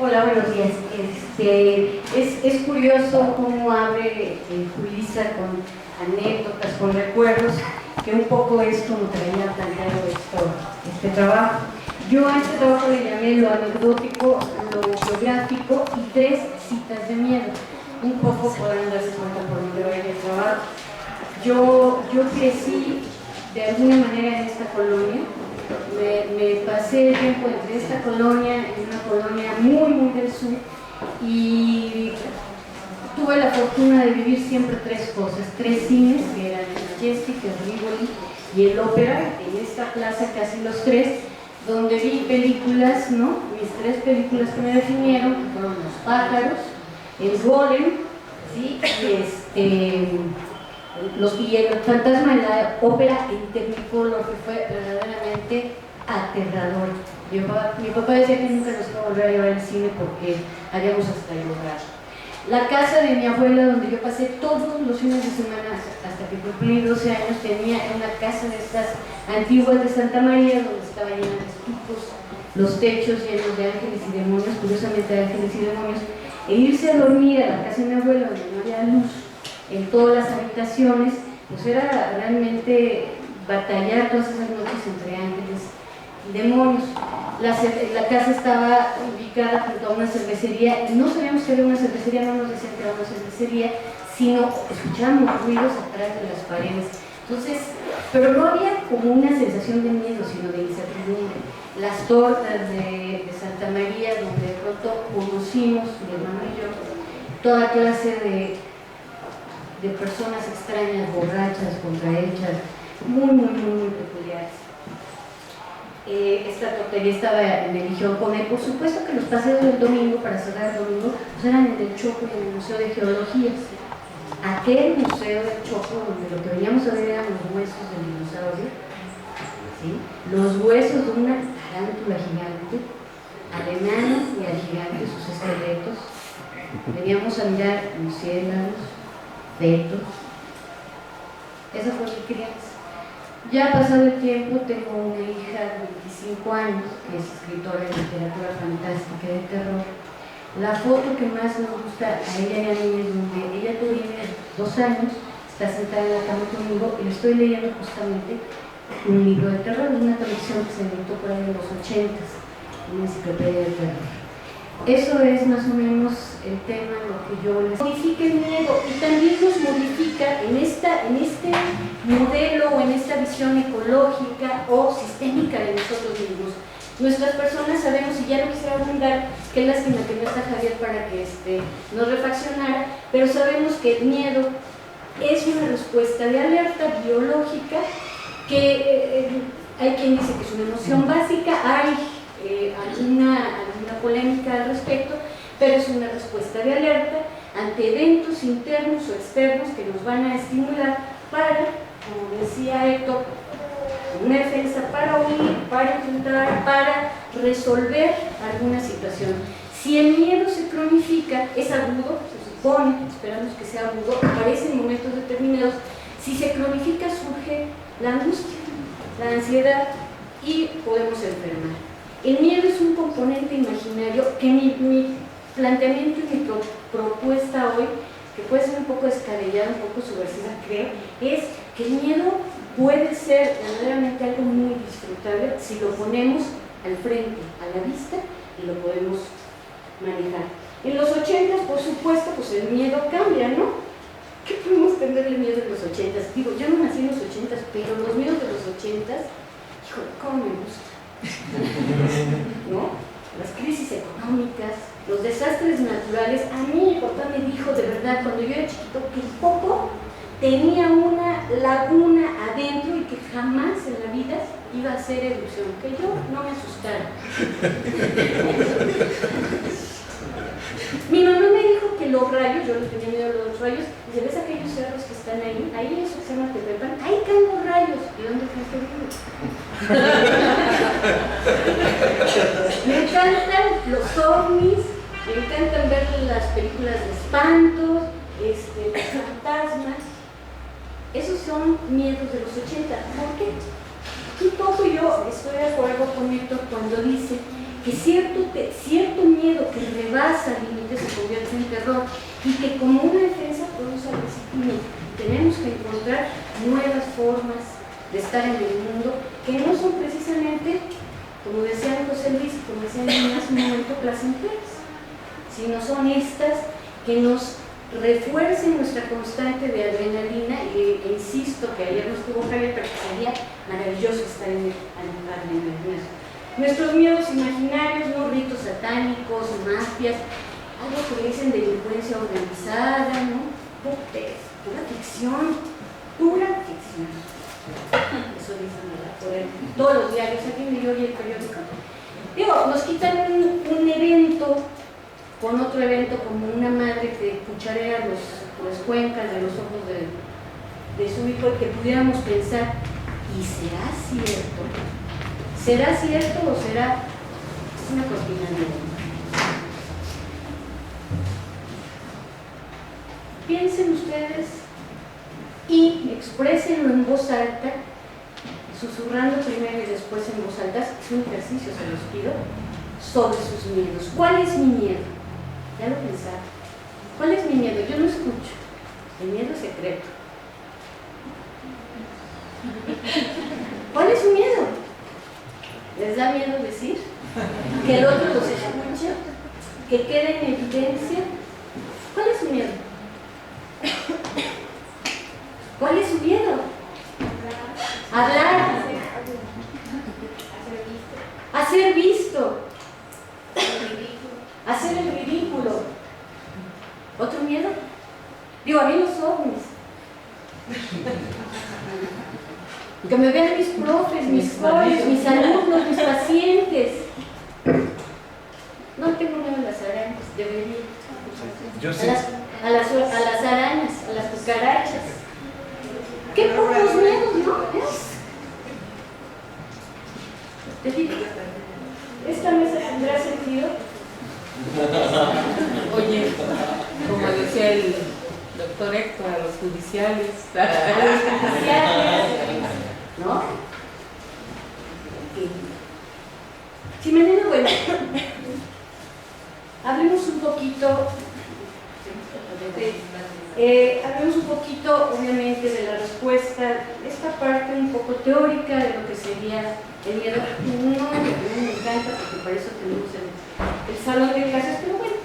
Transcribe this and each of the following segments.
Hola, buenos días. Es curioso cómo abre Julissa con anécdotas, con recuerdos, que un poco es como traía planteado este trabajo. Yo a este trabajo le llamé lo anecdótico, lo biográfico y 3 citas de miedo. Un poco podrán darse cuenta por dónde va el trabajo. Yo crecí de alguna manera en esta colonia. Me pasé el tiempo entre esta colonia y una colonia muy del sur, y tuve la fortuna de vivir siempre 3 cosas, 3 cines, que eran el Majestic, el Rivoli y el Ópera, en esta plaza casi los 3, donde vi películas, ¿no? Mis 3 películas que me definieron, que fueron Los Pájaros, El Golem, ¿sí? Y el fantasma de la ópera en Technicolor, que fue verdaderamente aterrador. Mi papá decía que nunca nos iba a volver a llevar al cine porque haríamos hasta llorar. La casa de mi abuela, donde yo pasé todos los fines de semana hasta que cumplí 12 años, tenía una casa de estas antiguas de Santa María, donde estaba llena de estufos, los techos llenos de ángeles y demonios, curiosamente de ángeles y demonios, e irse a dormir a la casa de mi abuela, donde no había luz en todas las habitaciones, pues era realmente batallar todas esas noches entre ángeles y demonios. La casa estaba ubicada junto a una cervecería, y no sabíamos que era una cervecería, no nos decían que era una cervecería, sino escuchábamos ruidos atrás de las paredes. Entonces, pero no había como una sensación de miedo, sino de incertidumbre. Las tortas de Santa María, donde de pronto conocimos, mi hermano y yo, toda clase de personas extrañas, borrachas, contrahechas, muy peculiares. Esta tortería estaba en el Legión Cone. Por supuesto que los paseos del domingo, para cerrar el domingo, pues eran en el Chopo y en el Museo de Geología. Aquel Museo del Chopo, donde lo que veníamos a ver eran los huesos del dinosaurio, ¿sí? Los huesos de una tarántula gigante, al enano y al gigante, sus esqueletos. Veníamos a mirar murciélagos, fetos. Esa fue mi crianza. Ya pasado el tiempo, tengo una hija de 25 años que es escritora de literatura fantástica y de terror. La foto que más nos gusta a ella y a mí es donde ella tiene 2 años, está sentada en la cama conmigo y le estoy leyendo justamente un libro de terror, una colección que se editó por ahí en los 80s, una enciclopedia de terror. Eso es más o menos el tema, lo que yo les modifica el miedo, y también nos modifica en este modelo o en esta visión ecológica o sistémica de nosotros mismos. Nuestras personas sabemos, y ya no quisiera abundar, qué lástima que no está Javier para que nos refaccionara, pero sabemos que el miedo es una respuesta de alerta biológica, que hay quien dice que es una emoción básica, hay alguna polémica al respecto, pero es una respuesta de alerta ante eventos internos o externos que nos van a estimular para, como decía Héctor, una defensa para huir, para enfrentar, para resolver alguna situación. Si el miedo se cronifica, es agudo, se supone, esperamos que sea agudo, aparece en momentos determinados. Si se cronifica, surge la angustia, la ansiedad, y podemos enfermar. El miedo es un componente imaginario que mi planteamiento y mi propuesta hoy, que puede ser un poco descabellada, un poco subversiva, creo, es que el miedo puede ser verdaderamente algo muy disfrutable si lo ponemos al frente, a la vista, y lo podemos manejar. En los 80s, por supuesto, pues el miedo cambia, ¿no? ¿Qué podemos tenerle miedo en los 80s? Digo, yo no nací en los 80s, pero los miedos de los 80s, híjole, ¿cómo me gusta? ¿No? Las crisis económicas, los desastres naturales. A mí mi papá me dijo de verdad cuando yo era chiquito que el Popo tenía una laguna adentro y que jamás en la vida iba a hacer erupción, que yo no me asustara. Mi mamá me dijo que los rayos, yo les tenía miedo a los rayos, y ¿ves aquellos cerros que están ahí eso que se llama Tepepan? Ahí caen los rayos. ¿Y dónde fue este río? Me encantan los ovnis, me encantan ver las películas de espantos, los fantasmas. Esos son miedos de los 80. ¿Por qué? Un poco yo estoy de acuerdo con Héctor cuando dice que cierto miedo que rebasa límites se convierte en terror y que como una defensa produce agresividad. Tenemos que encontrar nuevas formas de estar en el mundo que no son precisamente, como decían José Luis y como decían hace un momento, placenteras, sino son estas que nos refuercen nuestra constante de adrenalina e insisto que ayer no estuvo Javier, pero sería maravilloso estar en el adrenalina. Nuestros miedos imaginarios, ¿no? Ritos satánicos, mafias, algo que le dicen delincuencia organizada, ¿no? Pura ficción, pura ficción. Eso dicen, ¿verdad? Todos los diarios, aquí en New York y el periódico. Digo, nos quitan un evento con otro evento, como una madre que cucharea las cuencas de los ojos de su hijo, y que pudiéramos pensar, ¿y será cierto? ¿Será cierto o será una cortina de humo? Piensen ustedes y exprésenlo en voz alta, susurrando primero y después en voz alta. Es un ejercicio, se los pido, sobre sus miedos. ¿Cuál es mi miedo? Ya lo pensaron. ¿Cuál es mi miedo? Yo no escucho. El miedo es secreto. ¿Cuál es su miedo? ¿Les da miedo decir? ¿Que el otro los escuche? ¿Que quede en evidencia? ¿Cuál es su miedo? ¿Cuál es su miedo? Hablar. A ser visto. Hacer el ridículo. ¿Otro miedo? Digo, a mí los ovnis. Que me vean mis profes, mis colegas, mis alumnos, mis pacientes. No tengo miedo a las arañas, debería. Yo sí. A las arañas, a las cucarachas. ¿Qué pocos miedos, no? ¿Te fijas? ¿Esta mesa tendrá sentido? Oye, como decía el doctor Héctor, a los judiciales. A los judiciales, ¿no? Si me entiendo, bueno, hablemos un poquito, obviamente, de la respuesta, esta parte un poco teórica de lo que sería el miedo. No me encanta porque para eso tenemos el salón de clases, pero bueno,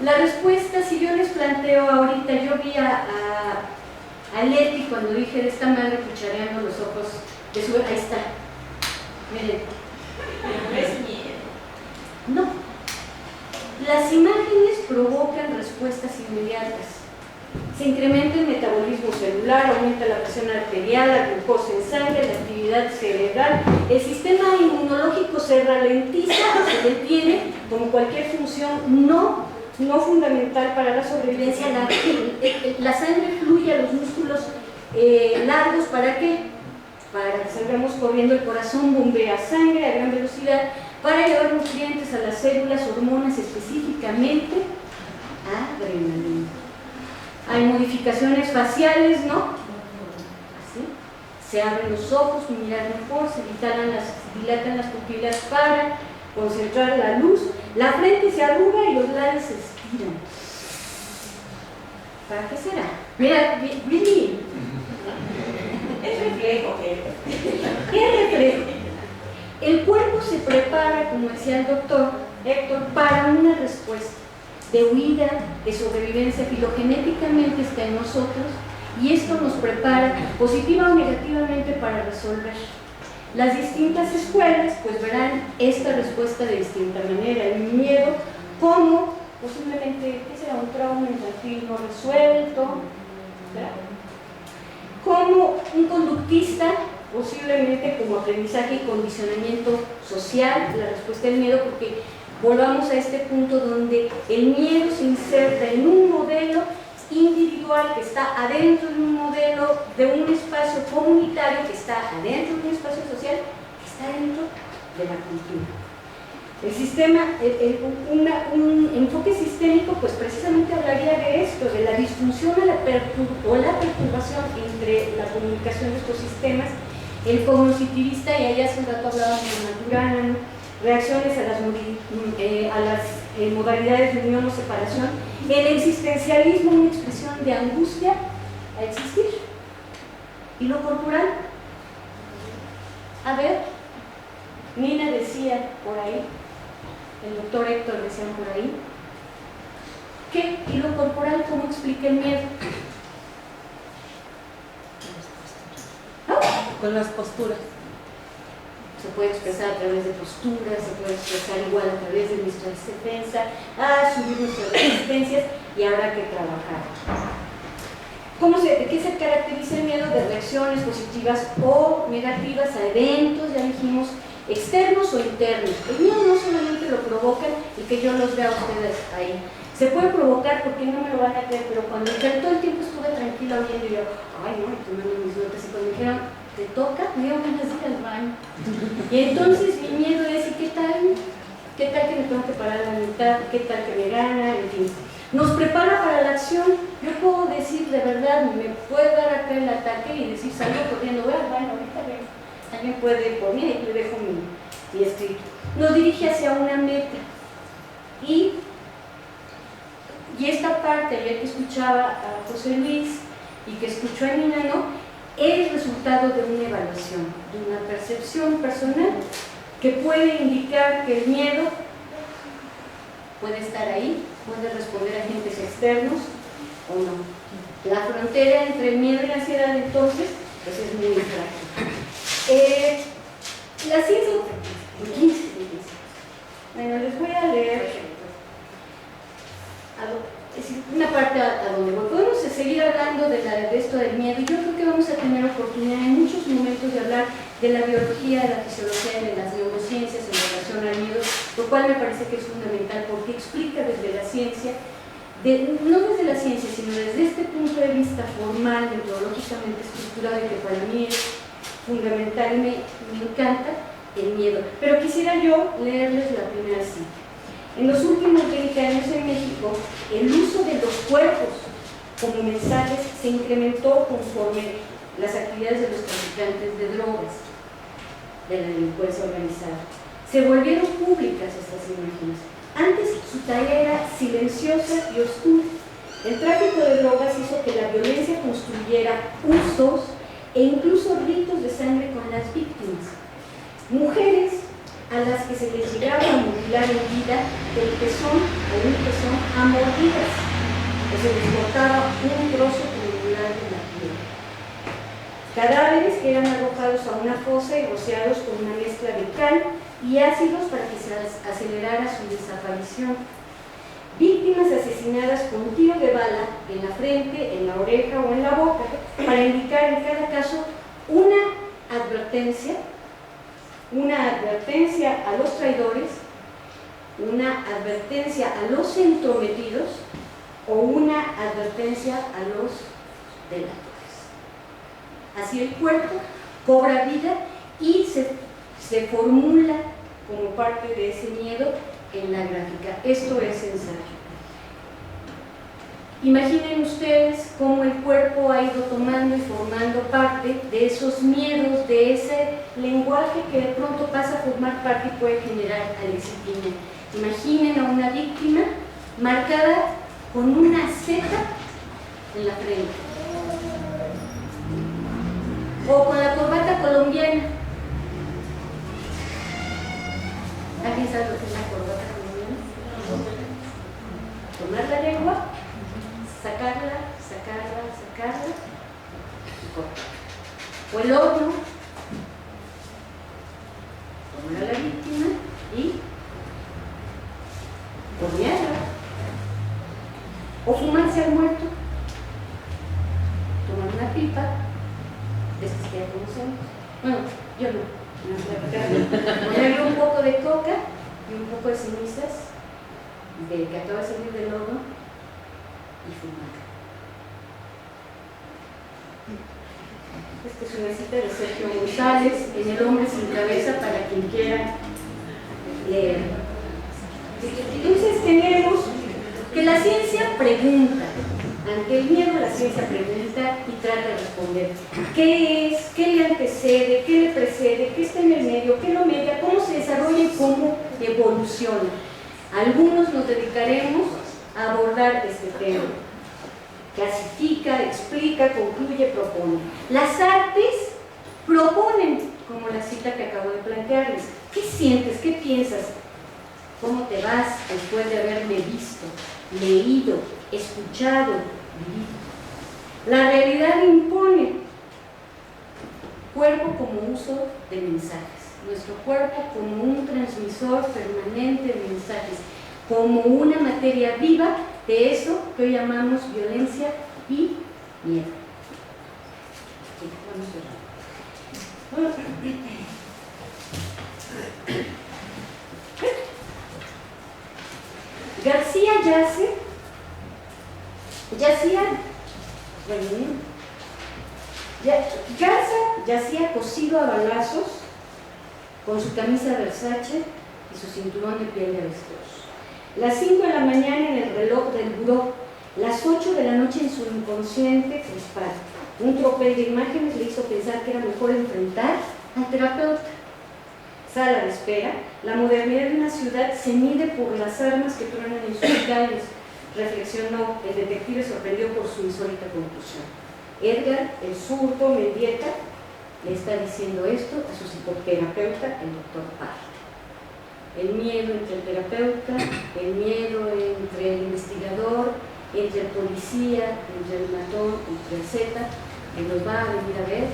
la respuesta, si yo les planteo ahorita, yo vi a Leti cuando dije de esta madre cuchareando los ojos de su... Ahí está, miren. No es miedo. No. Las imágenes provocan respuestas inmediatas. Se incrementa el metabolismo celular, aumenta la presión arterial, la glucosa en sangre, la actividad cerebral, el sistema inmunológico se ralentiza, se detiene, como cualquier función no fundamental para la sobrevivencia. La sangre fluye a los músculos largos, ¿para qué? Para que salgamos corriendo, el corazón bombea sangre a gran velocidad para llevar nutrientes a las células, hormonas, específicamente adrenalina. Hay modificaciones faciales, ¿no? Así. Se abren los ojos, mirar mejor, se dilatan las pupilas para concentrar la luz, la frente se arruga y los labios se estiran. ¿Para qué será? Mira, really. Es reflejo, ¿Qué reflejo? El cuerpo se prepara, como decía el doctor Héctor, para una respuesta de huida, de sobrevivencia, filogenéticamente está en nosotros, y esto nos prepara positiva o negativamente para resolver. Las distintas escuelas pues verán esta respuesta de distinta manera. El miedo como posiblemente, ¿qué será? Un trauma infantil no resuelto, ¿verdad? Como un conductista, posiblemente como aprendizaje y condicionamiento social, la respuesta del miedo, porque volvamos a este punto donde el miedo se inserta en un modelo individual que está adentro de un modelo, de un espacio comunitario que está adentro de un espacio social que está dentro de la cultura. El sistema, un enfoque sistémico, pues precisamente hablaría de esto, de la disfunción o la perturbación entre la comunicación de estos sistemas. El cognitivista, y allá hace un rato hablábamos de Maturana, ¿no? reacciones a las modalidades de unión o separación, el existencialismo, una expresión de angustia a existir, y lo corporal. A ver, Nina decía por ahí, el doctor Héctor decía por ahí, ¿qué? ¿Y lo corporal cómo explica el miedo? ¿No? Con las posturas. Se puede expresar a través de posturas, se puede expresar igual a través de nuestra defensa, a subir nuestras resistencias, y habrá que trabajar. ¿De qué se caracteriza el miedo? De reacciones positivas o negativas a eventos, ya dijimos, externos o internos. El miedo no solamente lo provocan y que yo los vea a ustedes ahí. Se puede provocar, porque no me lo van a creer, pero cuando todo el tiempo estuve tranquila oyendo y yo, ay no, y tomando mis notas, y cuando me dijeron, te toca, me dio ganas de ir al baño. Y entonces mi miedo es, ¿y qué tal? ¿Qué tal que me tengo que parar a la mitad? ¿Qué tal que me gana? En fin. Nos prepara para la acción. Yo puedo decir de verdad, me puede dar acá el ataque y decir, salgo corriendo, voy al baño, ahorita vengo. Alguien puede por mí, y yo dejo mi escrito. Nos dirige hacia una meta. Y esta parte, ayer que escuchaba a José Luis y que escuchó a Nina, ¿no?, es resultado de una evaluación, de una percepción personal que puede indicar que el miedo puede estar ahí, puede responder a agentes externos o no. La frontera entre el miedo y la ansiedad, entonces, pues es muy frágil. La ciencia, 15. Bueno, les voy a leer una parte a donde voy. Podemos seguir hablando de esto del miedo, y yo creo que vamos a tener oportunidad en muchos momentos de hablar de la biología, de la fisiología, de las neurociencias en relación al miedo, lo cual me parece que es fundamental porque explica desde la ciencia, no desde la ciencia, sino desde este punto de vista formal, metodológicamente estructurado, y que para mí es fundamental y me encanta el miedo. Pero quisiera yo leerles la primera cita. En los últimos 20 años en México, el uso de los cuerpos como mensajes se incrementó conforme las actividades de los traficantes de drogas, de la delincuencia organizada. Se volvieron públicas estas imágenes. Antes su tarea era silenciosa y oscura. El tráfico de drogas hizo que la violencia construyera usos e incluso ritos de sangre con las víctimas. Mujeres a las que se les llegaba a mutilar en vida del pezón o un pezón a mordidas, o se les cortaba un trozo triangular de la piel. Cadáveres que eran arrojados a una fosa y rociados con una mezcla de cal y ácidos para que se acelerara su desaparición. Víctimas asesinadas con tiro de bala en la frente, en la oreja o en la boca, para indicar en cada caso una advertencia a los traidores, una advertencia a los entrometidos o una advertencia a los delatores. Así el cuerpo cobra vida y se formula como parte de ese miedo en la gráfica. Esto es ensayo. Imaginen ustedes cómo el cuerpo ha ido tomando y formando parte de esos miedos, de ese lenguaje que de pronto pasa a formar parte y puede generar alexithymia. Imaginen a una víctima marcada con una Z en la frente, o con la corbata colombiana. ¿Alguien sabe lo que es la corbata colombiana? Tomar la lengua, sacarla y cortar. O el horno, tomar a la víctima y hornearla. O fumarse al muerto, tomar una pipa, de estas que ya conocemos. Bueno, yo no. Ponerle un poco de coca y un poco de cenizas de que acaba de salir del horno y fumar. Esta es una cita de Sergio González en El hombre sin cabeza, para quien quiera leer. Entonces tenemos que la ciencia pregunta. Ante el miedo, la ciencia pregunta y trata de responder. ¿Qué es? ¿Qué le antecede? ¿Qué le precede? ¿Qué está en el medio? ¿Qué lo media? ¿Cómo se desarrolla y cómo evoluciona? Algunos nos dedicaremos a abordar este tema. Clasifica, explica, concluye, propone. Las artes proponen, como la cita que acabo de plantearles. ¿Qué sientes? ¿Qué piensas? ¿Cómo te vas después de haberme visto, leído, escuchado, vivido? La realidad impone cuerpo como uso de mensajes, nuestro cuerpo como un transmisor permanente de mensajes, como una materia viva de eso que hoy llamamos violencia y miedo. García yacía cosido a balazos con su camisa Versace y su cinturón de piel de avestruz. Las 5 de la mañana en el reloj del buró, las 8 de la noche en su inconsciente crispal. Un tropel de imágenes le hizo pensar que era mejor enfrentar al terapeuta. Sala de espera. La modernidad de una ciudad se mide por las armas que truenan en sus calles, reflexionó. El detective sorprendió por su insólita conclusión. Edgar, el zurdo Mendieta, le está diciendo esto a su psicoterapeuta, el doctor Parra. El miedo entre el terapeuta, el miedo entre el investigador, entre el policía, entre el matón, entre el Z, que nos va a venir a ver,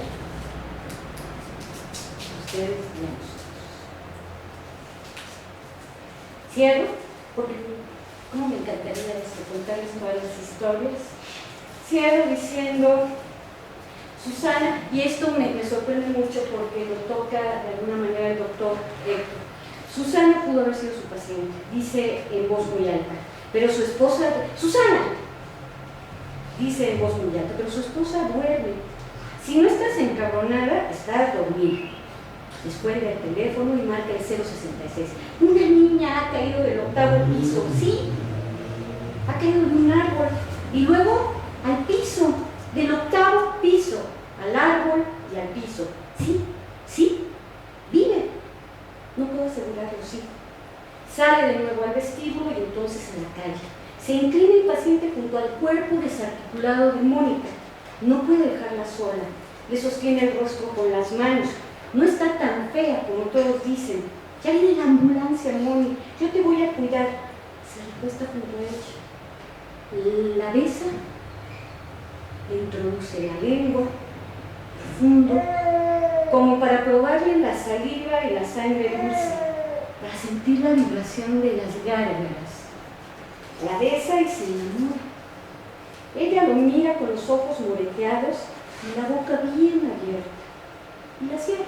ustedes y a nosotros. Cierro, porque cómo me encantaría contarles todas las historias. Cierro diciendo, Susana, y esto me sorprende mucho porque lo toca de alguna manera el doctor Héctor. Susana pudo haber sido su paciente, dice en voz muy alta, pero su esposa, Susana, dice en voz muy alta, pero su esposa duerme. Si no estás encabronada, estás dormida. Descuelga el teléfono y marca el 066. Una niña ha caído del 8º piso. Sí, ha caído de un árbol. Y luego al piso, del 8º piso, al árbol y al piso. Sí, vive. No puedo asegurarlo, sí. Sale de nuevo al vestíbulo y entonces a la calle. Se inclina impaciente junto al cuerpo desarticulado de Mónica. No puede dejarla sola. Le sostiene el rostro con las manos. No está tan fea como todos dicen. Ya viene la ambulancia, Moni. Yo te voy a cuidar. Se recuesta junto a ella. La besa. Le introduce la lengua profundo, como para probarle la saliva y la sangre dulce, para sentir la vibración de las gárgaras. La besa y se enamora. Ella lo mira con los ojos moreteados y la boca bien abierta. Y la cierra.